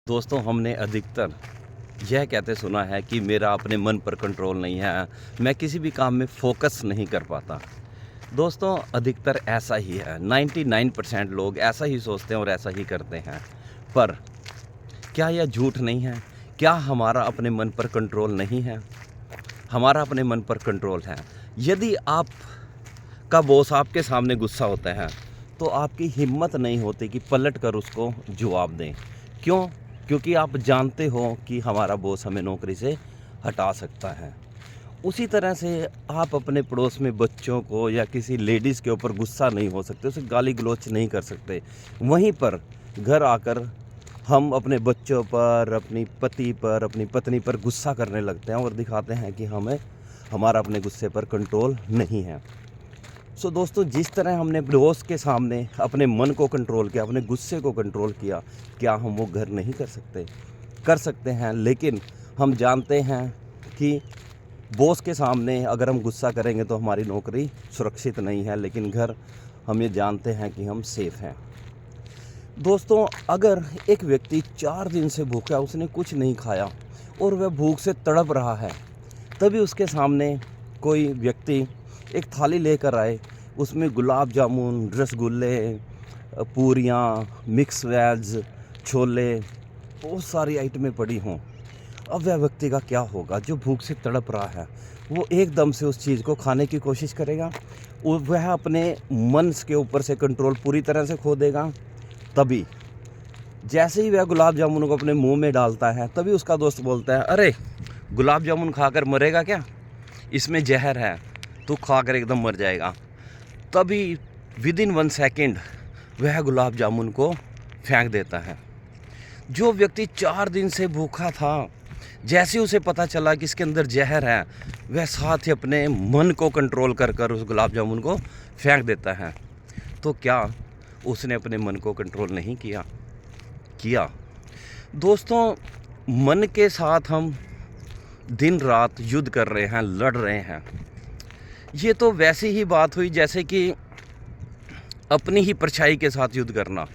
दोस्तों, हमने अधिकतर यह कहते सुना है कि मेरा अपने मन पर कंट्रोल नहीं है, मैं किसी भी काम में फ़ोकस नहीं कर पाता। दोस्तों, अधिकतर ऐसा ही है, 99% लोग ऐसा ही सोचते हैं और ऐसा ही करते हैं। पर क्या यह झूठ नहीं है? क्या हमारा अपने मन पर कंट्रोल नहीं है? हमारा अपने मन पर कंट्रोल है। यदि आपका बॉस आपके सामने गुस्सा होता है, तो आपकी हिम्मत नहीं होती कि पलट कर उसको जवाब दें। क्यों? क्योंकि आप जानते हो कि हमारा बॉस हमें नौकरी से हटा सकता है। उसी तरह से आप अपने पड़ोस में बच्चों को या किसी लेडीज़ के ऊपर गुस्सा नहीं हो सकते, उसे गाली गलौच नहीं कर सकते। वहीं पर घर आकर हम अपने बच्चों पर, अपनी पति पर, अपनी पत्नी पर गुस्सा करने लगते हैं और दिखाते हैं कि हमारा अपने गुस्से पर कंट्रोल नहीं है। सो दोस्तों, जिस तरह हमने बॉस के सामने अपने मन को कंट्रोल किया, अपने गुस्से को कंट्रोल किया, क्या हम वो घर नहीं कर सकते? कर सकते हैं, लेकिन हम जानते हैं कि बॉस के सामने अगर हम गुस्सा करेंगे तो हमारी नौकरी सुरक्षित नहीं है, लेकिन घर हम ये जानते हैं कि हम सेफ़ हैं। दोस्तों, अगर एक व्यक्ति 4 दिन से भूखा है, उसने कुछ नहीं खाया और वह भूख से तड़प रहा है, तभी उसके सामने कोई व्यक्ति एक थाली लेकर आए, उसमें गुलाब जामुन, रसगुल्ले, पूरियाँ, मिक्स वेज, छोले, बहुत सारी आइटमें पड़ी हों। अब वह व्यक्ति का क्या होगा जो भूख से तड़प रहा है? वो एकदम से उस चीज़ को खाने की कोशिश करेगा? वह अपने मन के ऊपर से कंट्रोल पूरी तरह से खो देगा? तभी जैसे ही वह गुलाब जामुन को अपने मुंह में डालता है, तभी उसका दोस्त बोलता है, अरे गुलाब जामुन खाकर मरेगा क्या? इसमें जहर है, तू खाकर एकदम मर जाएगा। तभी विदिन 1 सेकेंड वह गुलाब जामुन को फेंक देता है। जो व्यक्ति 4 दिन से भूखा था, जैसे उसे पता चला कि इसके अंदर जहर है, वह साथ ही अपने मन को कंट्रोल कर उस गुलाब जामुन को फेंक देता है। तो क्या उसने अपने मन को कंट्रोल नहीं किया? दोस्तों, मन के साथ हम दिन रात युद्ध कर रहे हैं, लड़ रहे हैं। ये तो वैसी ही बात हुई जैसे कि अपनी ही परछाई के साथ युद्ध करना,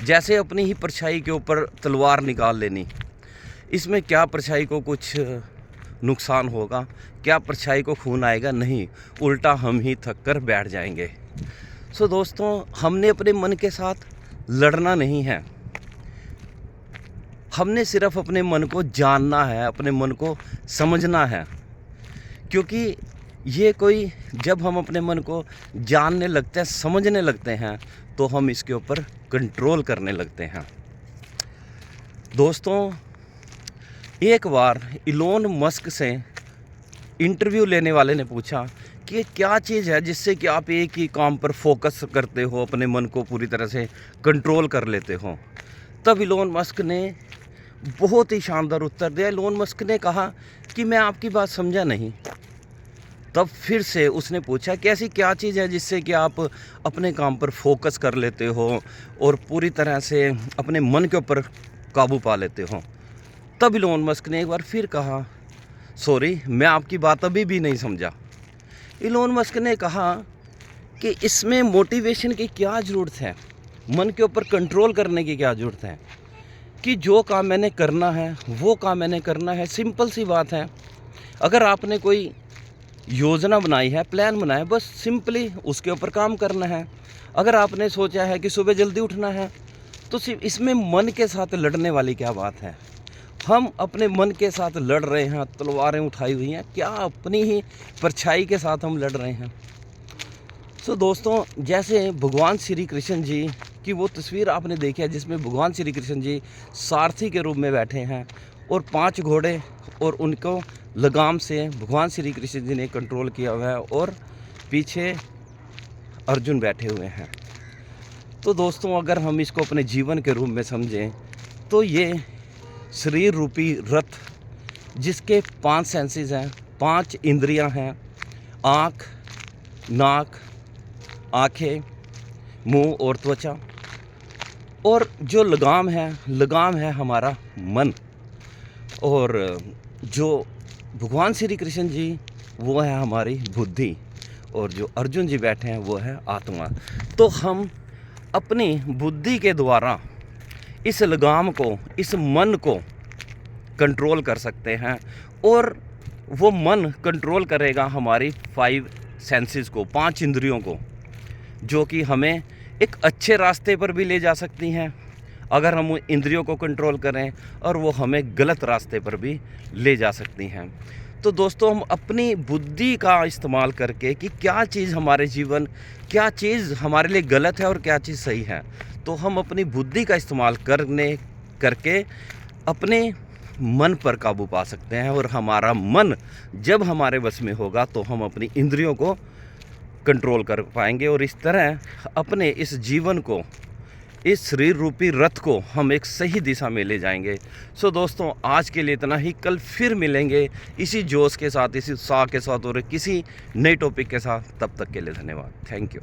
जैसे अपनी ही परछाई के ऊपर तलवार निकाल लेनी। इसमें क्या परछाई को कुछ नुकसान होगा? क्या परछाई को खून आएगा? नहीं, उल्टा हम ही थक कर बैठ जाएंगे। सो दोस्तों, हमने अपने मन के साथ लड़ना नहीं है, हमने सिर्फ अपने मन को जानना है, अपने मन को समझना है। क्योंकि जब हम अपने मन को जानने लगते हैं, समझने लगते हैं, तो हम इसके ऊपर कंट्रोल करने लगते हैं। दोस्तों, एक बार इलोन मस्क से इंटरव्यू लेने वाले ने पूछा कि क्या चीज़ है जिससे कि आप एक ही काम पर फोकस करते हो, अपने मन को पूरी तरह से कंट्रोल कर लेते हो? तब इलोन मस्क ने बहुत ही शानदार उत्तर दिया। इलोन मस्क ने कहा कि मैं आपकी बात समझा नहीं। तब फिर से उसने पूछा कि ऐसी क्या चीज़ है जिससे कि आप अपने काम पर फोकस कर लेते हो और पूरी तरह से अपने मन के ऊपर काबू पा लेते हो? तब इलोन मस्क ने एक बार फिर कहा, सॉरी, मैं आपकी बात अभी भी नहीं समझा। इलोन मस्क ने कहा कि इसमें मोटिवेशन की क्या ज़रूरत है, मन के ऊपर कंट्रोल करने की क्या ज़रूरत है? कि जो काम मैंने करना है वो काम मैंने करना है। सिंपल सी बात है। अगर आपने कोई योजना बनाई है, प्लान बनाया है, बस सिंपली उसके ऊपर काम करना है। अगर आपने सोचा है कि सुबह जल्दी उठना है, तो सिर्फ इसमें मन के साथ लड़ने वाली क्या बात है? हम अपने मन के साथ लड़ रहे हैं, तलवारें उठाई हुई हैं, क्या अपनी ही परछाई के साथ हम लड़ रहे हैं? सो दोस्तों, जैसे भगवान श्री कृष्ण जी की वो तस्वीर आपने देखी है जिसमें भगवान श्री कृष्ण जी सारथी के रूप में बैठे हैं और 5 घोड़े और उनको लगाम से भगवान श्री कृष्ण जी ने कंट्रोल किया हुआ है और पीछे अर्जुन बैठे हुए हैं। तो दोस्तों, अगर हम इसको अपने जीवन के रूप में समझें, तो ये शरीर रूपी रथ जिसके 5 सेंसेस हैं, 5 इंद्रियां हैं, आँख, नाक, आँखें, मुंह और त्वचा, और जो लगाम है हमारा मन, और जो भगवान श्री कृष्ण जी वो है हमारी बुद्धि, और जो अर्जुन जी बैठे हैं वो है आत्मा। तो हम अपनी बुद्धि के द्वारा इस लगाम को, इस मन को कंट्रोल कर सकते हैं। और वो मन कंट्रोल करेगा हमारी 5 सेंसेस को, 5 इंद्रियों को, जो कि हमें एक अच्छे रास्ते पर भी ले जा सकती हैं अगर हम इंद्रियों को कंट्रोल करें, और वो हमें गलत रास्ते पर भी ले जा सकती हैं। तो दोस्तों, हम अपनी बुद्धि का इस्तेमाल करके कि क्या चीज़ हमारे जीवन, क्या चीज़ हमारे लिए गलत है और क्या चीज़ सही है, तो हम अपनी बुद्धि का इस्तेमाल करके अपने मन पर काबू पा सकते हैं। और हमारा मन जब हमारे बस में होगा तो हम अपनी इंद्रियों को कंट्रोल कर पाएंगे, और इस तरह अपने इस जीवन को, इस शरीर रूपी रथ को हम एक सही दिशा में ले जाएंगे। सो दोस्तों, आज के लिए इतना ही। कल फिर मिलेंगे इसी जोश के साथ, इसी उत्साह के साथ और किसी नए टॉपिक के साथ। तब तक के लिए धन्यवाद। Thank you.